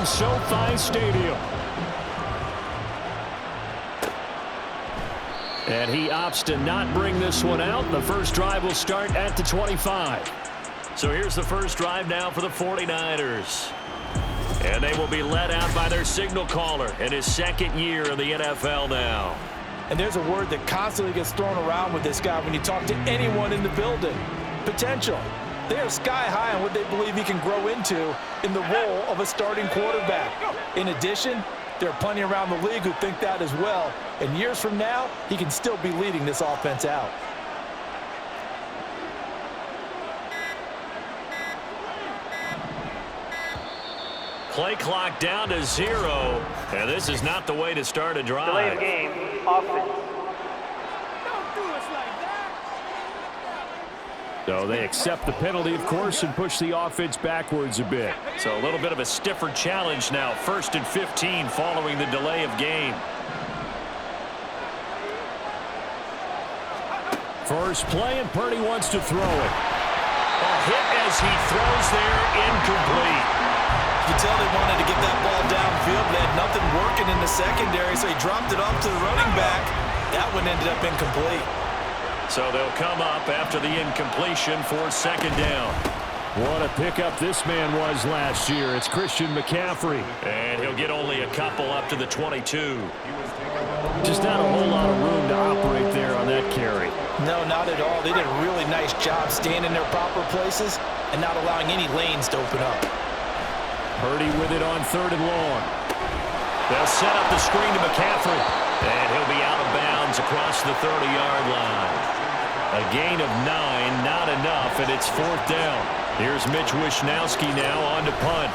from SoFi Stadium. And he opts to not bring this one out. The first drive will start at the 25. So here's the first drive now for the 49ers. And they will be led out by their signal caller in his second year in the NFL now. And there's a word that constantly gets thrown around with this guy when you talk to anyone in the building. Potential. They are sky high on what they believe he can grow into in the role of a starting quarterback. In addition, there are plenty around the league who think that as well. And years from now, he can still be leading this offense out. Play clock down to 0, and this is not the way to start a drive. Delay of game, offense. So they accept the penalty, of course, and push the offense backwards a bit. So a little bit of a stiffer challenge now. 1st and 15 following the delay of game. First play, and Purdy wants to throw it. A hit as he throws there, incomplete. You can tell they wanted to get that ball downfield. They had nothing working in the secondary, so he dropped it off to the running back. That one ended up incomplete. So they'll come up after the incompletion for 2nd down. What a pickup this man was last year. It's Christian McCaffrey. And he'll get only a couple up to the 22. Just not a whole lot of room to operate there on that carry. No, not at all. They did a really nice job staying in their proper places and not allowing any lanes to open up. Purdy with it on 3rd and long. They'll set up the screen to McCaffrey. And he'll be out of bounds across the 30-yard line. A gain of 9, not enough, and it's 4th down. Here's Mitch Wishnowski now on to punt.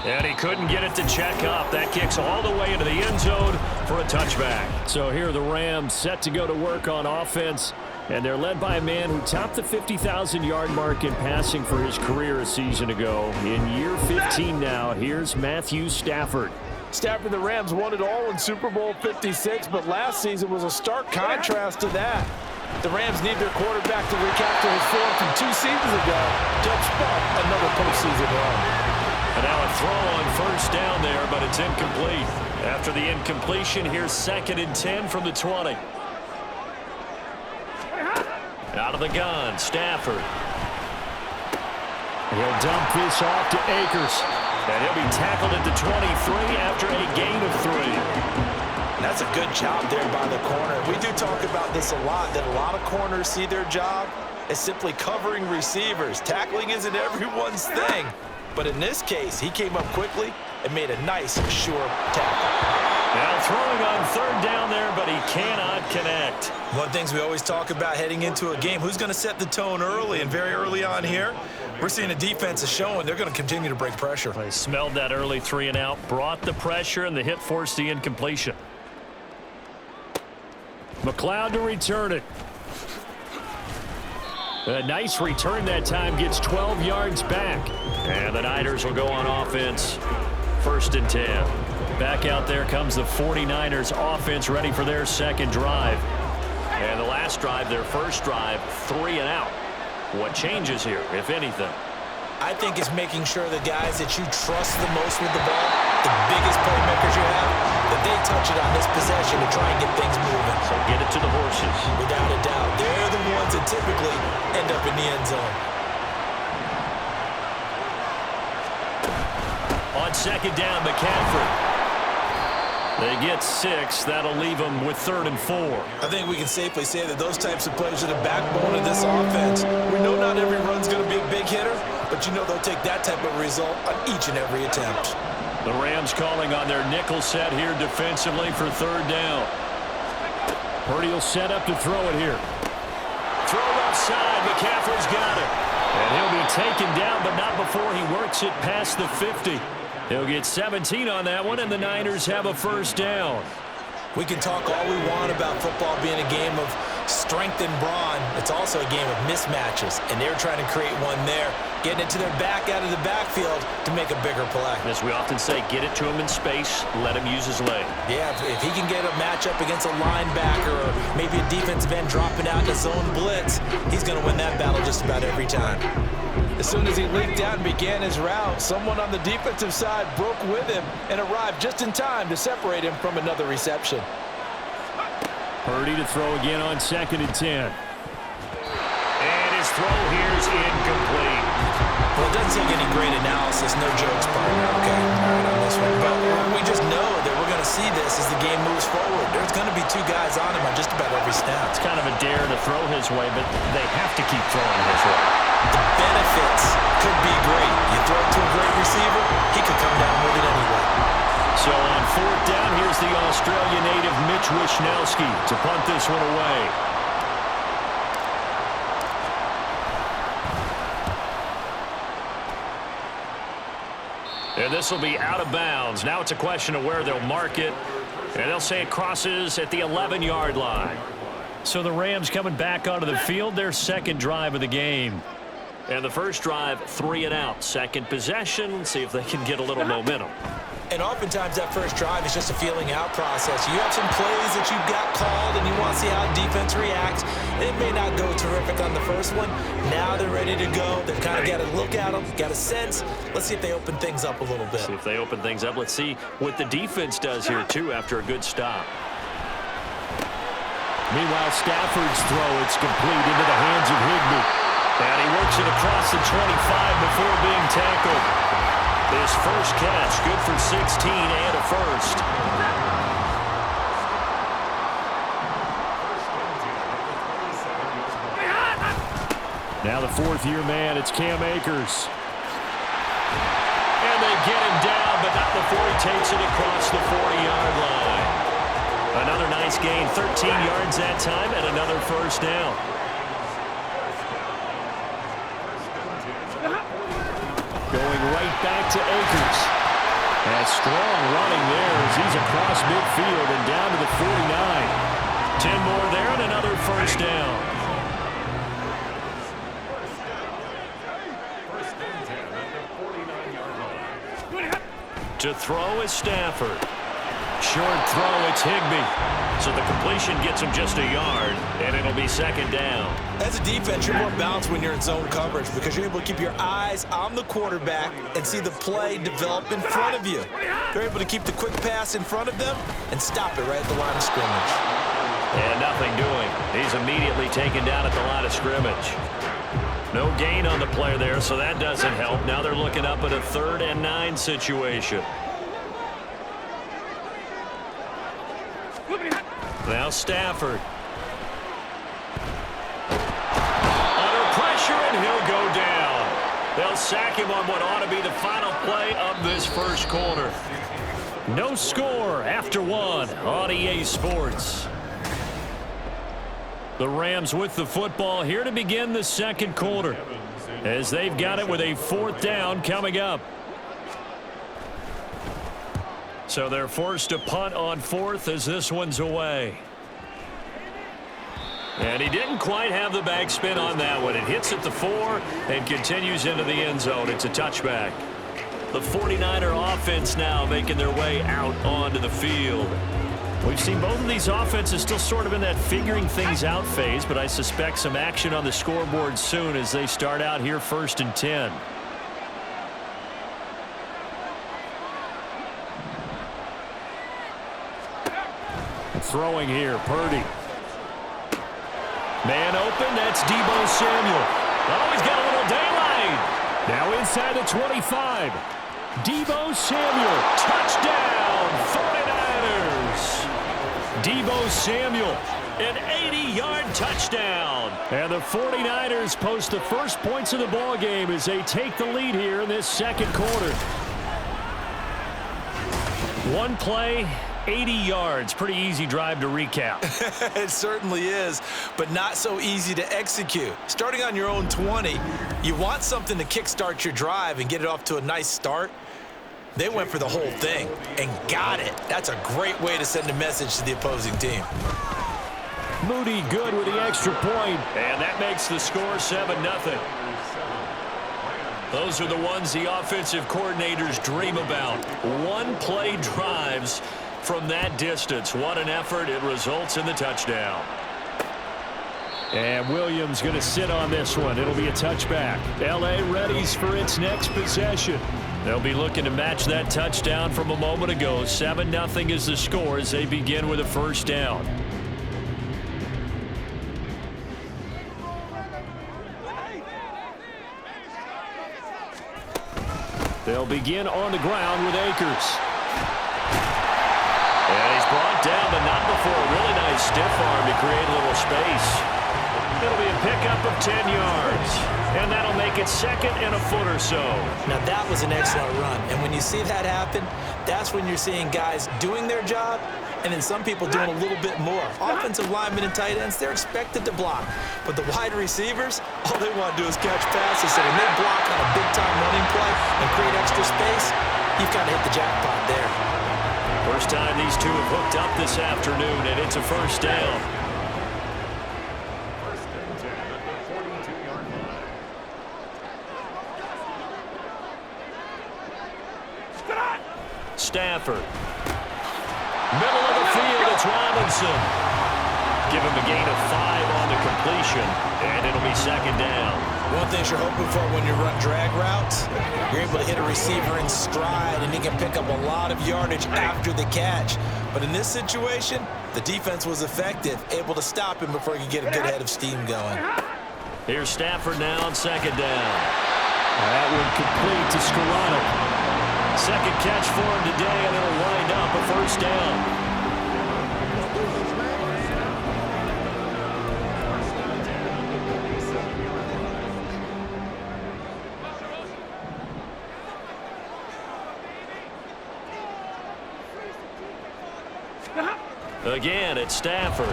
And he couldn't get it to check up. That kicks all the way into the end zone for a touchback. So here are the Rams set to go to work on offense. And they're led by a man who topped the 50,000-yard mark in passing for his career a season ago. In year 15 now, here's Matthew Stafford. Stafford, the Rams won it all in Super Bowl 56, but last season was a stark contrast to that. The Rams need their quarterback to recapture his form from 2 seasons ago to spark another postseason run. And now a throw on 1st down there, but it's incomplete. After the incompletion, here's 2nd and 10 from the 20. Out of the gun, Stafford. He'll dump this off to Akers. And he'll be tackled at the 23 after a gain of 3. That's a good job there by the corner. We do talk about this a lot, that a lot of corners see their job as simply covering receivers. Tackling isn't everyone's thing. But in this case, he came up quickly and made a nice, sure tackle. Now throwing on 3rd down there, but he cannot connect. One of the things we always talk about heading into a game, who's going to set the tone early? And very early on here, we're seeing the defense is showing they're going to continue to break pressure. They smelled that early 3 and out, brought the pressure, and the hit forced the incompletion. McLeod to return it. A nice return that time, gets 12 yards back. And the Niners will go on offense. 1st and 10. Back out there comes the 49ers offense, ready for their 2nd drive. And the last drive, their first drive, 3 and out. What changes here, if anything? I think it's making sure the guys that you trust the most with the ball, the biggest playmakers you have, that they touch it on this possession to try and get things moving. So get it to the horses. Without a doubt. They're the ones that typically end up in the end zone. On 2nd down, McCaffrey. They get 6. That'll leave them with 3rd and 4. I think we can safely say that those types of plays are the backbone of this offense. We know not every run's going to be a big hitter, but you know they'll take that type of result on each and every attempt. The Rams calling on their nickel set here defensively for 3rd down. Purdy will set up to throw it here. Throw left side. McCaffrey's got it. And he'll be taken down, but not before he works it past the 50. He'll get 17 on that one, and the Niners have a 1st down. We can talk all we want about football being a game of strength and brawn. It's also a game of mismatches, and they're trying to create one there, getting it to their back out of the backfield to make a bigger play. As we often say, get it to him in space, let him use his leg. Yeah, if he can get a matchup against a linebacker or maybe a defensive end dropping out in a zone blitz, he's going to win that battle just about every time. As soon as he leaked out and began his route, someone on the defensive side broke with him and arrived just in time to separate him from another reception. Purdy to throw again on 2nd and 10. And his throw here is incomplete. Well, it doesn't take any great analysis. No jokes, partner. Okay, all right on this one. But we just know that we're going to see this as the game moves forward. There's going to be 2 guys on him on just about every snap. It's kind of a dare to throw his way, but they have to keep throwing his way. The benefits could be great. You throw it to a great receiver, he could come down with it anyway. So on 4th down, here's the Australia native Mitch Wishnowski to punt this one away. And this will be out of bounds. Now it's a question of where they'll mark it. And they'll say it crosses at the 11-yard line. So the Rams coming back onto the field, their 2nd drive of the game. And the first drive, 3 and out. 2nd possession, see if they can get a little momentum. And oftentimes that first drive is just a feeling out process. You have some plays that you've got called and you want to see how defense reacts. It may not go terrific on the first one. Now they're ready to go. They've kind of got to look at them, got a sense. Let's see if they open things up a little bit. See if they open things up. Let's see what the defense does here, too, after a good stop. Meanwhile, Stafford's throw, it's complete into the hands of Higbee. And he works it across the 25 before being tackled. His first catch, good for 16 and a first. Now the 4th-year man, it's Cam Akers. And they get him down, but not before he takes it across the 40-yard line. Another nice gain, 13 yards that time, and another first down. Going right back to Akers. And strong running there as he's across midfield and down to the 49. 10 more there and another first down. To throw is Stafford. Short throw, it's Higbee. So the completion gets him just a yard, and it'll be 2nd down. As a defense, you're more balanced when you're in zone coverage because you're able to keep your eyes on the quarterback and see the play develop in front of you. They're able to keep the quick pass in front of them and stop it right at the line of scrimmage. And nothing doing. He's immediately taken down at the line of scrimmage. No gain on the play there, so that doesn't help. Now they're looking up at a 3rd and 9 situation. Now Stafford. Under pressure, and he'll go down. They'll sack him on what ought to be the final play of this first quarter. No score after 1 on EA Sports. The Rams with the football here to begin the 2nd quarter, as they've got it with a 4th down coming up. So they're forced to punt on 4th as this one's away. And he didn't quite have the backspin on that one. It hits at the 4 and continues into the end zone. It's a touchback. The 49er offense now making their way out onto the field. We've seen both of these offenses still sort of in that figuring things out phase, but I suspect some action on the scoreboard soon as they start out here 1st and 10. Throwing here, Purdy. Man open, that's Deebo Samuel. Oh, he's got a little daylight. Now inside the 25. Deebo Samuel, touchdown, 49ers. Deebo Samuel, an 80-yard touchdown. And the 49ers post the first points of the ball game as they take the lead here in this 2nd quarter. One play, 80 yards. Pretty easy drive to recap. It certainly is, but not so easy to execute. Starting on your own 20, you want something to kickstart your drive and get it off to a nice start. They went for the whole thing and got it. That's a great way to send a message to the opposing team. Moody good with the extra point. And that makes the score 7-0. Those are the ones the offensive coordinators dream about. One-play drives from that distance. What an effort. It results in the touchdown. And Williams going to sit on this one. It'll be a touchback. L.A. readies for its next possession. They'll be looking to match that touchdown from a moment ago. 7-0 is the score as they begin with a first down. They'll begin on the ground with Akers. And he's brought down, but not before a really nice stiff arm to create a little space. It'll be a pickup of 10 yards. And that'll make it second and a foot or so. Now that was an excellent run. And when you see that happen, that's when you're seeing guys doing their job and then some people doing a little bit more. Offensive linemen and tight ends, they're expected to block. But the wide receivers, all they want to do is catch passes. So when they block on a big-time running play and create extra space, you've got to hit the jackpot there. First time these two have hooked up this afternoon, and it's a first down. Stafford. Middle of the field, it's Robinson. Give him a gain of 5 on the completion, and it'll be second down. One thing you're hoping for when you run drag routes, you're able to hit a receiver in stride, and he can pick up a lot of yardage after the catch. But in this situation, the defense was effective, able to stop him before he could get a good head of steam going. Here's Stafford now on second down. That one complete to Scarano. Second catch for him today, and it'll wind up a first down. Again, it's Stafford.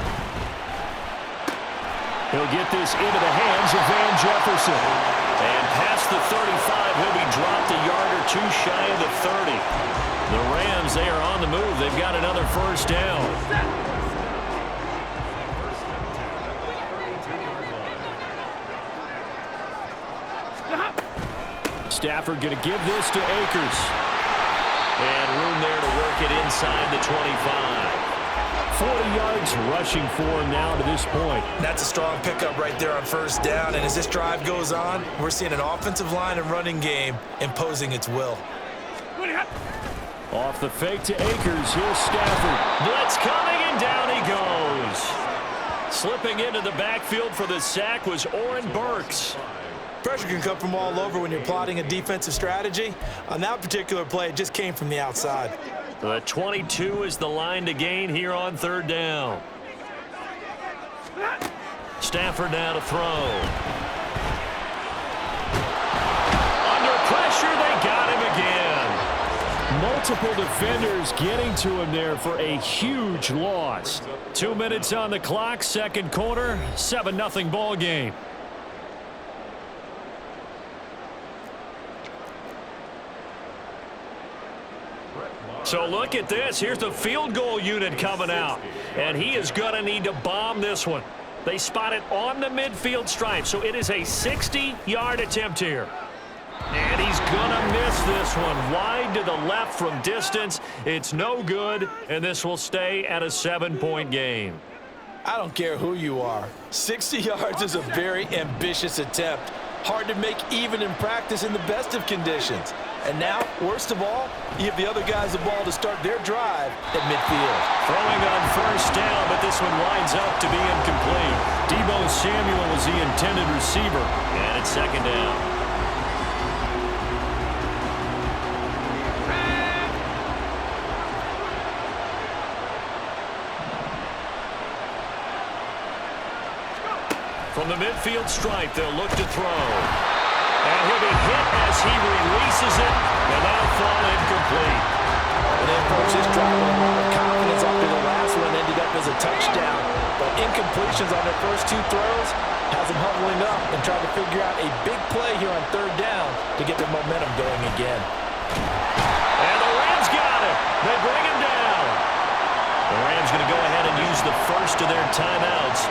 He'll get this into the hands of Van Jefferson. And past the 35, he'll be dropped a yard or two shy of the 30. The Rams, they are on the move. They've got another first down. Stafford going to give this to Akers. And room there to work it inside the 25. 40 yards rushing for him now to this point. That's a strong pickup right there on first down. And as this drive goes on, we're seeing an offensive line and running game imposing its will. Off the fake to Akers. Here's Stafford. Blitz coming, and down he goes. Slipping into the backfield for the sack was Oren Burks. Pressure can come from all over when you're plotting a defensive strategy. On that particular play, it just came from the outside. The 22 is the line to gain here on third down. Stafford now to throw. Under pressure, they got him again. Multiple defenders getting to him there for a huge loss. 2 minutes on the clock, second quarter, 7-0 ball game. So look at this. Here's the field goal unit coming out. And he is going to need to bomb this one. They spot it on the midfield stripe. So it is a 60-yard attempt here. And he's going to miss this one. Wide to the left from distance. It's no good. And this will stay at a 7-point game. I don't care who you are. 60 yards is a very ambitious attempt. Hard to make even in practice in the best of conditions. And now, worst of all, you give the other guys the ball to start their drive at midfield. Throwing on first down, but this one winds up to be incomplete. Deebo Samuel was the intended receiver, and it's second down. From the midfield stripe, they'll look to throw. And he'll be hit as he releases it, and that'll fall incomplete. And they approach this drive with a lot of confidence after the last one ended up as a touchdown. But incompletions on their first two throws has them huddling up and trying to figure out a big play here on third down to get their momentum going again. And the Rams got it. They bring him down. The Rams going to go ahead and use the first of their timeouts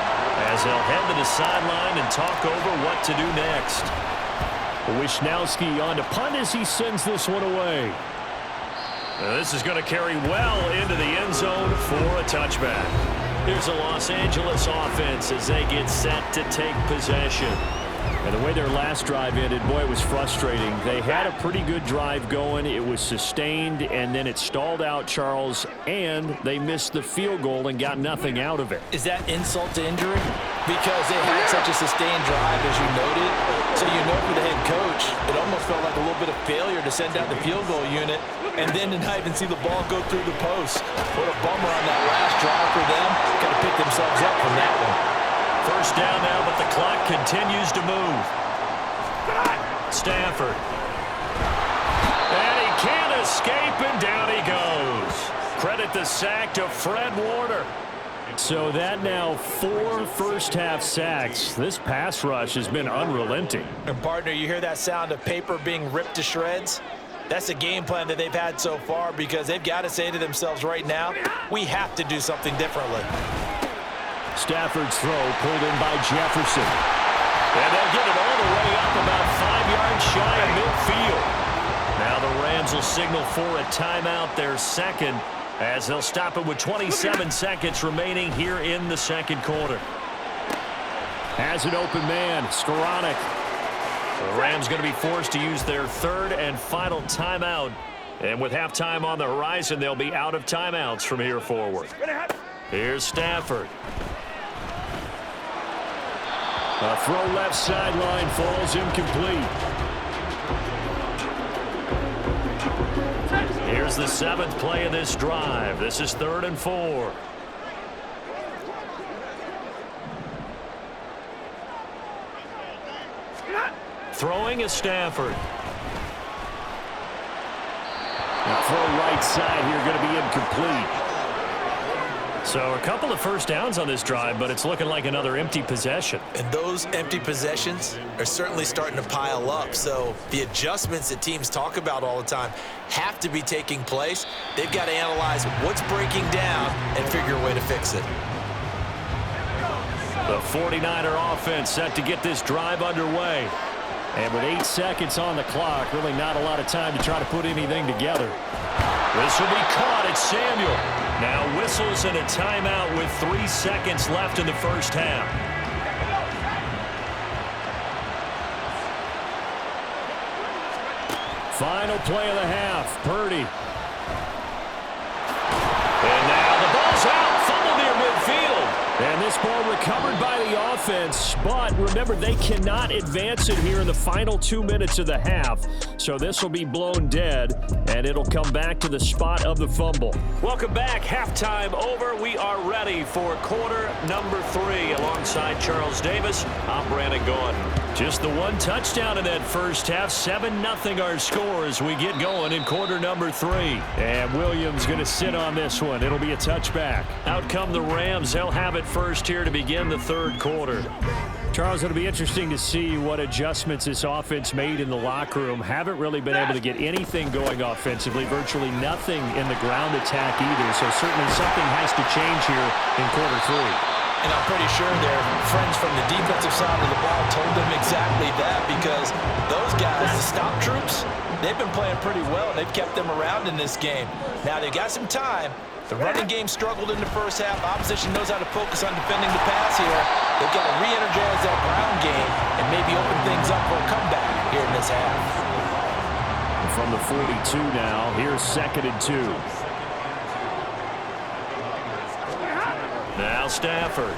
as they'll head to the sideline and talk over what to do next. Wisnowski on to punt as he sends this one away. Now this is going to carry well into the end zone for a touchback. Here's the Los Angeles offense as they get set to take possession. And the way their last drive ended, boy, it was frustrating. They had a pretty good drive going. It was sustained, and then it stalled out, Charles, and they missed the field goal and got nothing out of it. Is that insult to injury? Because they had such a sustained drive, as you noted. So you know for the head coach, it almost felt like a little bit of failure to send out the field goal unit and then to not even see the ball go through the post. What a bummer on that last drive for them. Got to pick themselves up from that one. First down now, but the clock continues to move. Stafford. And he can't escape, and down he goes. Credit the sack to Fred Warner. So that now 4 first-half sacks. This pass rush has been unrelenting. And partner, you hear that sound of paper being ripped to shreds? That's a game plan that they've had so far because they've got to say to themselves right now, we have to do something differently. Stafford's throw pulled in by Jefferson. And they'll get it all the way up about 5 yards shy of midfield. Now the Rams will signal for a timeout, their second, as they'll stop it with 27 seconds remaining here in the second quarter. Has an open man, Skoranek. The Rams going to be forced to use their third and final timeout. And with halftime on the horizon, they'll be out of timeouts from here forward. Here's Stafford. A throw left sideline falls incomplete. Here's the 7th play of this drive. This is 3rd and 4. Throwing is Stafford. The throw right side here going to be incomplete. So a couple of first downs on this drive, but it's looking like another empty possession. And those empty possessions are certainly starting to pile up. So the adjustments that teams talk about all the time have to be taking place. They've got to analyze what's breaking down and figure a way to fix it. The 49er offense set to get this drive underway. And with 8 seconds on the clock, really not a lot of time to try to put anything together. This will be caught at Samuel. Now whistles and a timeout with 3 seconds left in the first half. Final play of the half, Purdy. And now the ball's out, fumble near midfield. And this ball recovered by the offense, but remember, they cannot advance it here in the final 2 minutes of the half. So this will be blown dead, and it'll come back to the spot of the fumble. Welcome back. Halftime over. We are ready for quarter number 3. Alongside Charles Davis, I'm Brandon Gordon. Just the one touchdown in that first half. 7-0 our score as we get going in quarter number 3. And Williams going to sit on this one. It'll be a touchback. Out come the Rams. They'll have it first here to begin the third quarter. Charles, it'll be interesting to see what adjustments this offense made in the locker room. Haven't really been able to get anything going offensively. Virtually nothing in the ground attack either. So certainly something has to change here in quarter 3. And I'm pretty sure their friends from the defensive side of the ball told them exactly that, because those guys, the stop troops, they've been playing pretty well. They've kept them around in this game. Now they've got some time. The running game struggled in the first half. Opposition knows how to focus on defending the pass here. They've got to re-energize that ground game and maybe open things up for a comeback here in this half. From the 42 now, here's 2nd and 2. Now Stafford.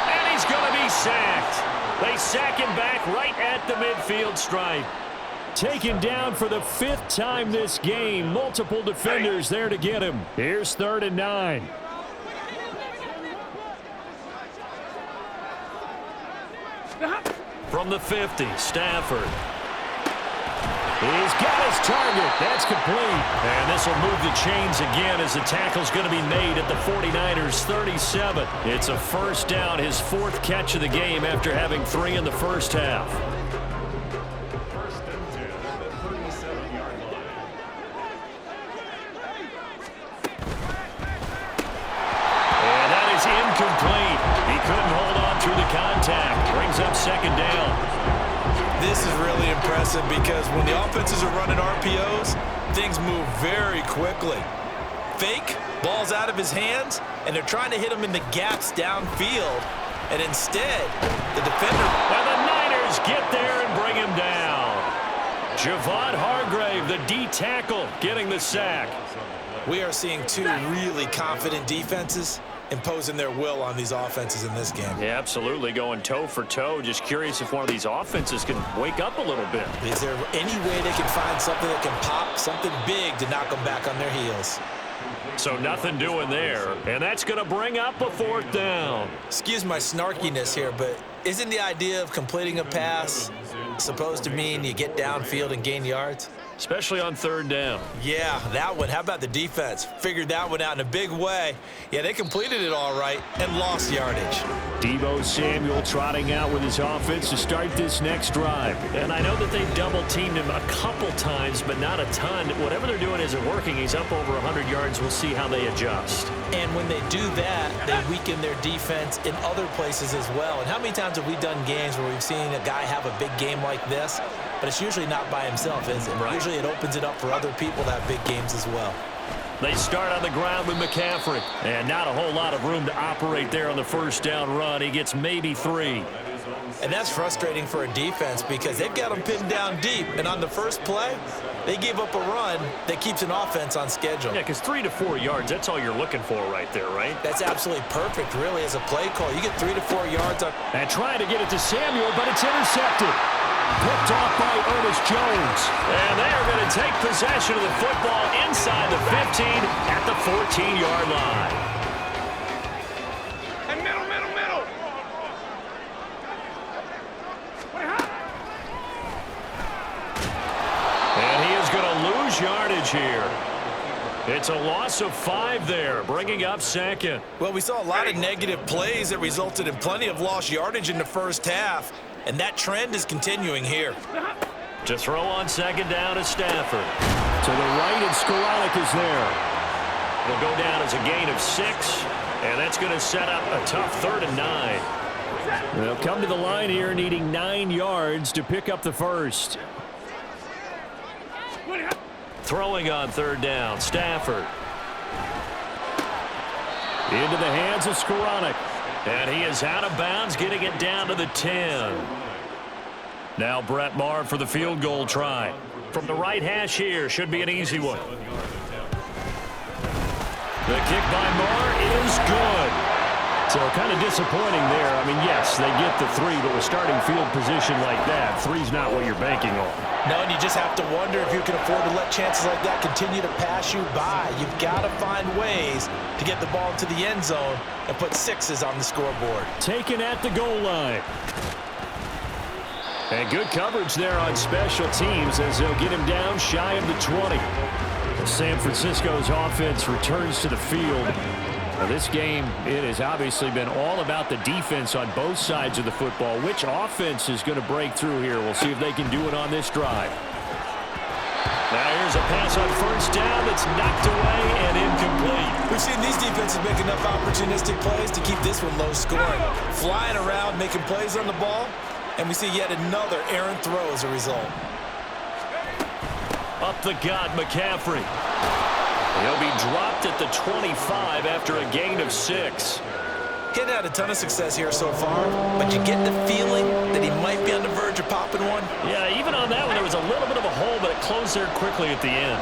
And he's going to be sacked. They sack him back right at the midfield stripe. Taken down for the 5th time this game. Multiple defenders there to get him. Here's 3rd and 9. From the 50, Stafford. He's got his target. That's complete. And this will move the chains again as the tackle's going to be made at the 49ers 37. It's a first down, his 4th catch of the game after having 3 in the first half. This is really impressive because when the offenses are running RPOs, things move very quickly. Fake, ball's out of his hands, and they're trying to hit him in the gaps downfield. And instead, the defender... And the Niners get there and bring him down. Javon Hargrave, the D tackle, getting the sack. We are seeing two really confident defenses imposing their will on these offenses in this game. Yeah, absolutely, going toe for toe. Just curious if one of these offenses can wake up a little bit. Is there any way they can find something that can pop, something big to knock them back on their heels? So nothing doing there, and that's going to bring up a fourth down. Excuse my snarkiness here, but isn't the idea of completing a pass supposed to mean you get downfield and gain yards? Especially on third down. Yeah, that one. How about the defense? Figured that one out in a big way. Yeah, they completed it all right and lost yardage. Deebo Samuel trotting out with his offense to start this next drive. And I know that they double-teamed him a couple times, but not a ton. Whatever they're doing isn't working. He's up over 100 yards. We'll see how they adjust. And when they do that, they weaken their defense in other places as well. And how many times have we done games where we've seen a guy have a big game like this? But it's usually not by himself, is it? Right. Usually it opens it up for other people to have big games as well. They start on the ground with McCaffrey. And not a whole lot of room to operate there on the first down run. He gets maybe 3. And that's frustrating for a defense because they've got them pinned down deep. And on the first play, they gave up a run that keeps an offense on schedule. Yeah, because 3 to 4 yards, that's all you're looking for right there, right? That's absolutely perfect, really, as a play call. You get 3 to 4 yards. And trying to get it to Samuel, but it's intercepted. Picked off by Ernest Jones. And they are going to take possession of the football inside the 15 at the 14-yard line. And middle. And he is going to lose yardage here. It's a loss of 5 there, bringing up second. Well, we saw a lot of negative plays that resulted in plenty of lost yardage in the first half. And that trend is continuing here. To throw on second down is Stafford. To the right, and Skoranek is there. It'll go down as a gain of 6, and that's going to set up a tough 3rd and 9. They'll come to the line here needing 9 yards to pick up the first. Throwing on third down, Stafford. Into the hands of Skoranek. And he is out of bounds, getting it down to the 10. Now Brett Maher for the field goal try. From the right hash here, should be an easy one. The kick by Maher is good. So kind of disappointing there. I mean, yes, they get the 3, but with starting field position like that, 3's not what you're banking on. No, and you just have to wonder if you can afford to let chances like that continue to pass you by. You've got to find ways to get the ball to the end zone and put 6s on the scoreboard. Taken at the goal line. And good coverage there on special teams as they'll get him down shy of the 20. San Francisco's offense returns to the field. Now this game, it has obviously been all about the defense on both sides of the football. Which offense is going to break through here? We'll see if they can do it on this drive. Now here's a pass on first down that's knocked away and incomplete. We've seen these defenses make enough opportunistic plays to keep this one low scoring. Flying around, making plays on the ball, and we see yet another errant throw as a result. Up the gut, McCaffrey. He'll be dropped at the 25 after a gain of 6. He hadn't had a ton of success here so far, but you get the feeling that he might be on the verge of popping one. Yeah, even on that one, there was a little bit of a hole, but it closed there quickly at the end.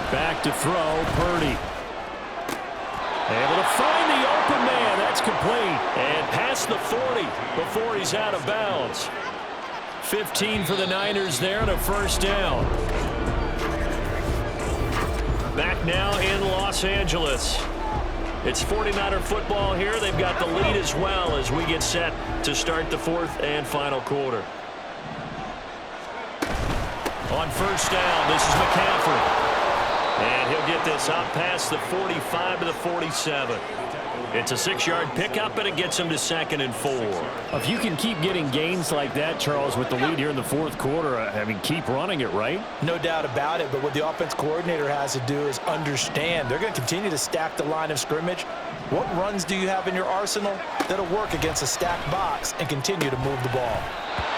Back to throw, Purdy. Able to find the open man. That's complete. And past the 40 before he's out of bounds. 15 for the Niners there and a first down. Back now in Los Angeles. It's 49er football here. They've got the lead as well as we get set to start the 4th and final quarter. On first down, this is McCaffrey. And he'll get this up past the 45 to the 47. It's a 6-yard pickup, and it gets him to 2nd and 4. If you can keep getting gains like that, Charles, with the lead here in the 4th quarter, I mean, keep running it, right? No doubt about it, but what the offense coordinator has to do is understand they're going to continue to stack the line of scrimmage What runs do you have in your arsenal that'll work against a stacked box and continue to move the ball?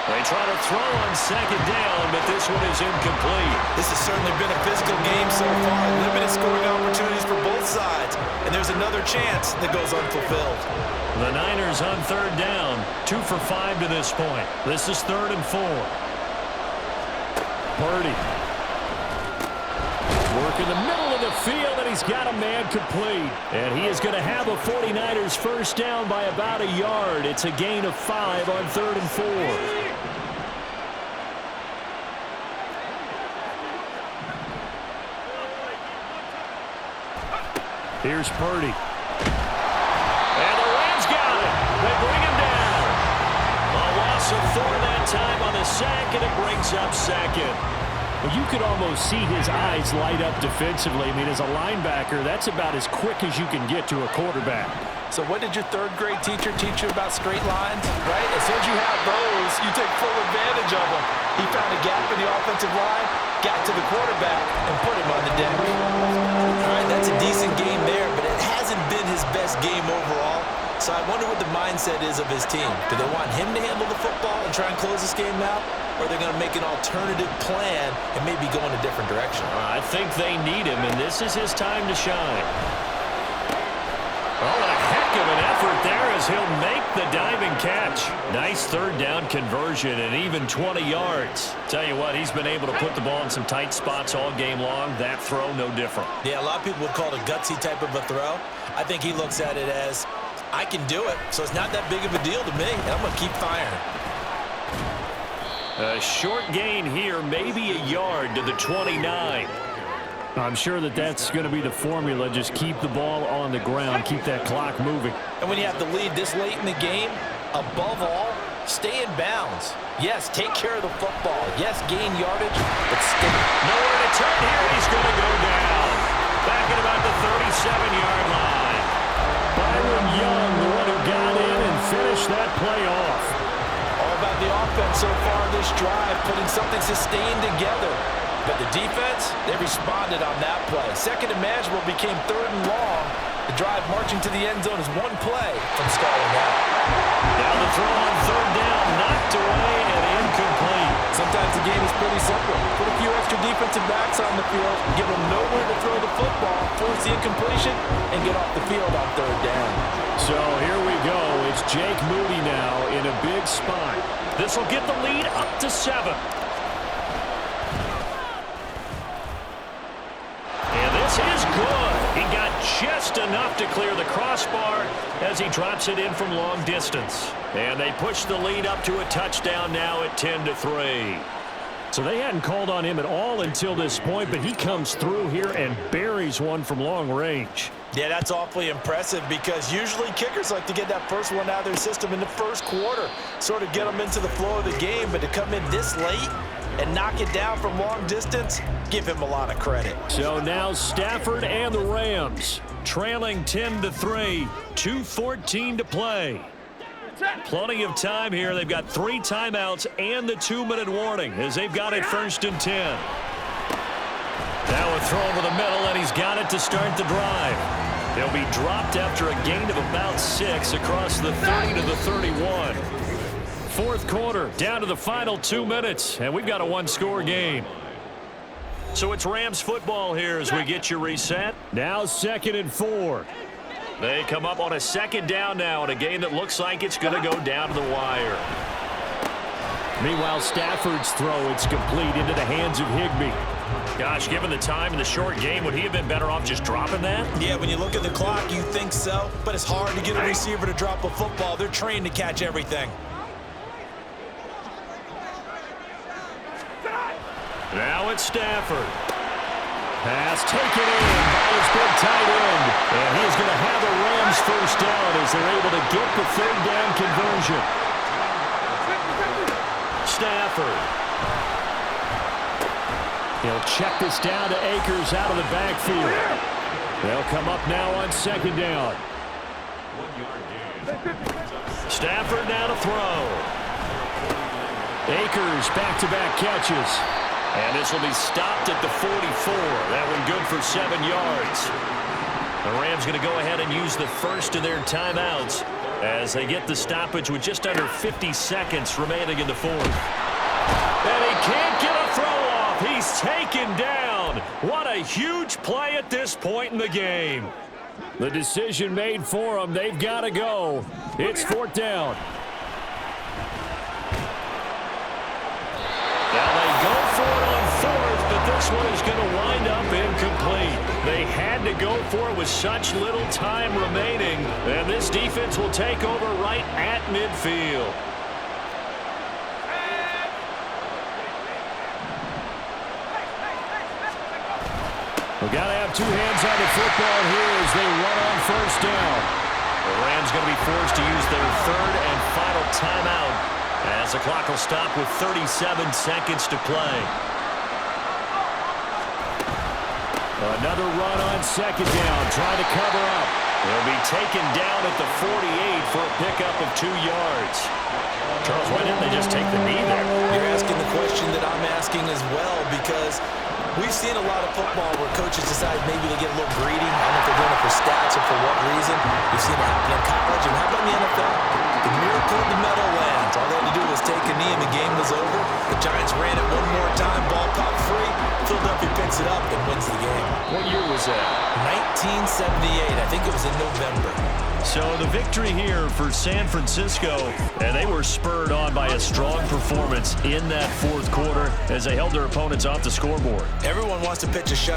They try to throw on second down, but this one is incomplete. This has certainly been a physical game so far. Limited scoring opportunities for both sides. And there's another chance that goes unfulfilled. The Niners on third down, 2 for 5 to this point. This is 3rd and 4. Purdy. Work in the middle of the field, and he's got a man complete. And he is going to have a 49ers first down by about a yard. It's a gain of 5 on 3rd and 4. Here's Purdy. And the Rams got it. They bring him down. A loss of 4 that time on the sack, and it brings up second. Well, you could almost see his eyes light up defensively. I mean, as a linebacker, that's about as quick as you can get to a quarterback. So what did your 3rd grade teacher teach you about straight lines? Right? As soon as you have those, you take full advantage of them. He found a gap in the offensive line, got to the quarterback, and put him on the deck. All right, that's a decent game there, but it hasn't been his best game overall. So I wonder what the mindset is of his team. Do they want him to handle the football and try and close this game out? Or are they going to make an alternative plan and maybe go in a different direction? I think they need him, and this is his time to shine. Oh, and a heck of an effort there as he'll make the diving catch. Nice 3rd down conversion and even 20 yards. Tell you what, he's been able to put the ball in some tight spots all game long. That throw, no different. Yeah, a lot of people would call it a gutsy type of a throw. I think he looks at it as, I can do it, so it's not that big of a deal to me, and I'm going to keep firing. A short gain here, maybe a yard to the 29. I'm sure that's going to be the formula. Just keep the ball on the ground, keep that clock moving. And when you have the lead this late in the game, above all, stay in bounds. Yes, take care of the football. Yes, gain yardage, but stay. Nowhere to turn here. He's going to go down. Back at about the 37-yard line. Byron Young, the one who got in and finished that play off. All about the offense so far this drive, putting something sustained together. But the defense, they responded on that play. Second and manageable became 3rd and long. The drive marching to the end zone is one play from stalling out. Now the throw on 3rd down, knocked away and incomplete. Sometimes the game is pretty simple. Put a few extra defensive backs on the field, give them nowhere to throw the football, force the incompletion, and get off the field on 3rd down. So here we go. It's Jake Moody now in a big spot. This will get the lead up to 7. This is good. He got just enough to clear the crossbar as he drops it in from long distance. And they push the lead up to a touchdown now at 10-3. So they hadn't called on him at all until this point, but he comes through here and buries one from long range. Yeah, that's awfully impressive because usually kickers like to get that first one out of their system in the first quarter, sort of get them into the flow of the game, but to come in this late and knock it down from long distance, give him a lot of credit. So now Stafford and the Rams trailing 10-3, 2:14 to play. Plenty of time here. They've got 3 timeouts and the 2-minute warning as they've got it 1st and 10. Now a throw over the middle, and he's got it to start the drive. He'll be dropped after a gain of about 6 across the 30 to the 31. 4th quarter, down to the final 2 minutes, and we've got a 1-score game. So it's Rams football here as we get you reset. Now 2nd and 4. They come up on a 2nd down now in a game that looks like it's going to go down to the wire. Meanwhile, Stafford's throw, it's complete into the hands of Higbee. Gosh, given the time in the short game, would he have been better off just dropping that? Yeah, when you look at the clock, you think so, but it's hard to get a receiver to drop a football. They're trained to catch everything. Now it's Stafford. Pass taken in by his big tight end. And he's going to have a Rams first down as they're able to get the 3rd down conversion. Stafford. He'll check this down to Akers out of the backfield. They'll come up now on 2nd down. Stafford now to throw. Akers back-to-back catches. And this will be stopped at the 44. That one good for 7 yards. The Rams going to go ahead and use the first of their timeouts as they get the stoppage with just under 50 seconds remaining in the fourth. And he can't get a throw off. He's taken down. What a huge play at this point in the game. The decision made for them. They've got to go. It's fourth down. Now they go for it on fourth, but this one is going to wind up incomplete. They had to go for it with such little time remaining, and this defense will take over right at midfield. We've got to have two hands on the football here as they run on first down. The Rams going to be forced to use their third and final timeout as the clock will stop with 37 seconds to play. Another run on second down, trying to cover up. They'll be taken down at the 48 for a pickup of 2 yards. Charles, why didn't they just take the knee there? You're asking the question that I'm asking as well, because we've seen a lot of football where coaches decide maybe they get a little greedy. I don't know if they're doing it for stats or for what reason. We've seen it happen in college, and how about in the NFL? The miracle of the Meadowlands. All they had to do was take a knee and the game was over. The Giants ran it one more time, ball popped free. Philadelphia picks it up and wins the game. What year was that? 1978. I think it was in November. So the victory here for San Francisco, and they were spurred on by a strong performance in that fourth quarter as they held their opponents off the scoreboard. Everyone wants to pitch a shutout.